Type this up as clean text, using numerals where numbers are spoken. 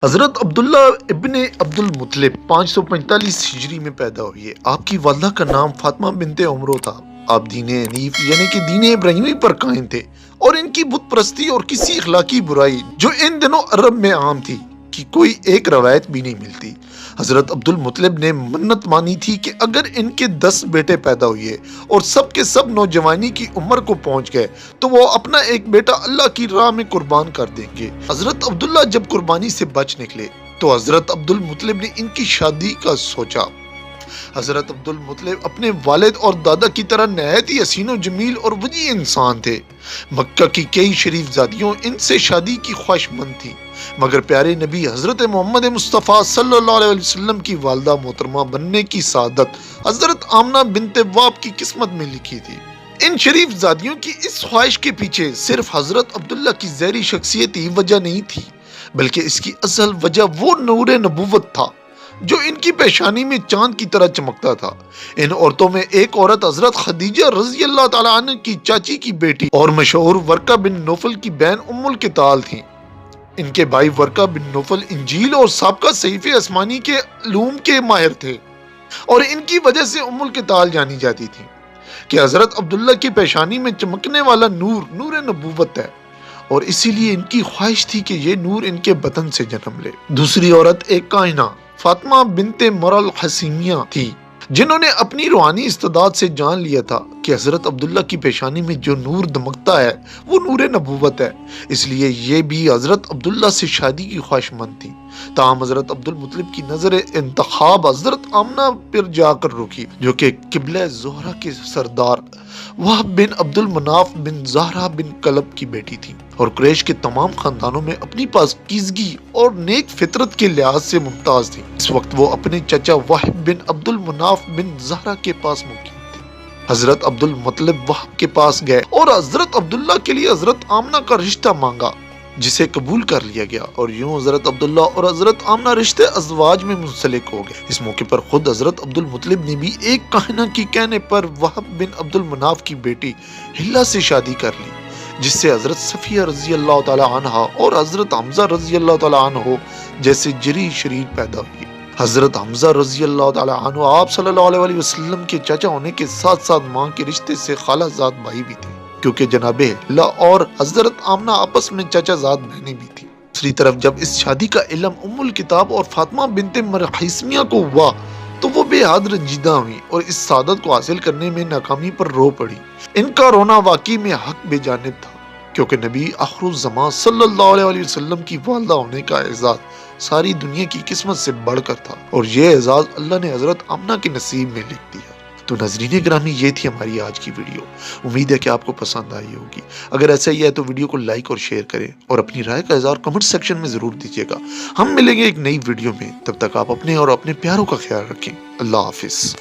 حضرت عبداللہ ابن عبد المطلب 545 ہجری میں پیدا ہوئے۔ آپ کی والدہ کا نام فاطمہ بنت عمرو تھا۔ آپ دین حنیف یعنی کہ دین ابراہیمی پر قائم تھے اور ان کی بت پرستی اور کسی اخلاقی برائی جو ان دنوں عرب میں عام تھی کی کوئی ایک روایت بھی نہیں ملتی۔ حضرت عبد المطلب نے منت مانی تھی کہ اگر ان کے 10 بیٹے پیدا ہوئے اور سب کے سب نوجوانی کی عمر کو پہنچ گئے تو وہ اپنا ایک بیٹا اللہ کی راہ میں قربان کر دیں گے۔ حضرت عبداللہ جب قربانی سے بچ نکلے تو حضرت عبد المطلب نے ان کی شادی کا سوچا۔ حضرت عبد المطلب اپنے والد اور دادا کی طرح نہایت ہی حسین و جمیل اور وجیح انسان تھے۔ مکہ کی کئی شریف زادیوں ان سے شادی کی خواہش مند تھی، مگر پیارے نبی حضرت محمد مصطفیٰ صلی اللہ علیہ وسلم کی والدہ محترمہ بننے کی سعادت حضرت آمنہ بنت وہب کی قسمت میں لکھی تھی۔ ان شریف زادیوں کی اس خواہش کے پیچھے صرف حضرت عبداللہ کی زہری شخصیت ہی وجہ نہیں تھی، بلکہ اس کی اصل وجہ وہ نور نبوت تھا جو ان کی پیشانی میں چاند کی طرح چمکتا تھا۔ ان عورتوں میں ایک عورت حضرت خدیجہ رضی اللہ تعالیٰ عنہ کی چاچی کی بیٹی اور مشہور ورقہ بن نوفل کی بہن ام القتال تھیں۔ ان کے بھائی ورقہ بن نوفل انجیل اور سابقہ صحیفے آسمانی کے علوم کے ماہر تھے اور ان کی وجہ سے ام القتال جانی جاتی تھی کہ حضرت عبداللہ کی پیشانی میں چمکنے والا نور نور نبوت ہے، اور اسی لیے ان کی خواہش تھی کہ یہ نور ان کے بطن سے جنم لے۔ دوسری عورت ایک کائنہ فاطمہ بنت مرل حسیمیہ تھی، جنہوں نے اپنی روحانی استعداد سے جان لیا تھا کہ حضرت عبداللہ کی پیشانی میں جو نور دمکتا ہے وہ نور نبوت ہے، اس لیے یہ بھی حضرت عبداللہ سے شادی کی خواہش مند تھی۔ تاہم حضرت عبد المطلب کی نظر انتخاب حضرت آمنہ پر جا کر رکی، جو کہ قبلہ زہرہ کے سردار وہب بن عبد المناف بن زہرہ بن کلب کی بیٹی تھی اور قریش کے تمام خاندانوں میں اپنی پاکیزگی اور نیک فطرت کے لحاظ سے ممتاز تھی۔ اس وقت وہ اپنے چچا وہب بن عبد المناف بن زہرہ کے پاس مقیم تھی۔ حضرت عبد المطلب وہب کے پاس گئے اور حضرت عبداللہ کے لیے حضرت آمنہ کا رشتہ مانگا، جسے قبول کر لیا گیا، اور یوں حضرت عبداللہ اور حضرت آمنہ رشتے ازواج میں منسلک ہو گئے۔ اس موقع پر خود حضرت عبد المطلب نے بھی ایک کاہنہ کی کہنے پر وہب بن عبد المناف کی بیٹی ہلہ سے شادی کر لی، جس سے حضرت صفیہ رضی اللہ تعالی عنہا اور حضرت حمزہ رضی اللہ تعالی عنہ جیسے جری شریر پیدا ہوئی۔ حضرت حمزہ رضی اللہ تعالی عنہ آپ صلی اللہ علیہ وسلم کے چچا ہونے کے ساتھ ساتھ ماں کے رشتے سے خالہ زاد بھائی بھی تھے، کیونکہ جناب ہلہ اور حضرت آمنہ آپس میں چچا زاد بہنیں بھی تھی۔ دوسری طرف جب اس شادی کا علم ام الکتاب اور فاطمہ بنت مرحیسمیہ کو ہوا تو وہ بے حد رنجیدہ ہوئی اور اس سعادت کو حاصل کرنے میں ناکامی پر رو پڑی۔ ان کا رونا واقعی میں حق بے جانب تھا، کیونکہ نبی آخر الزمان صلی اللہ علیہ وسلم کی والدہ ہونے کا اعزاز ساری دنیا کی قسمت سے بڑھ کر تھا، اور یہ اعزاز اللہ نے حضرت آمنہ کے نصیب میں لکھ دیا۔ تو ناظرین گرامی، یہ تھی ہماری آج کی ویڈیو۔ امید ہے کہ آپ کو پسند آئی ہوگی۔ اگر ایسا ہی ہے تو ویڈیو کو لائک اور شیئر کریں اور اپنی رائے کا اظہار کمنٹ سیکشن میں ضرور دیجیے گا۔ ہم ملیں گے ایک نئی ویڈیو میں، تب تک آپ اپنے اور اپنے پیاروں کا خیال رکھیں۔ اللہ حافظ۔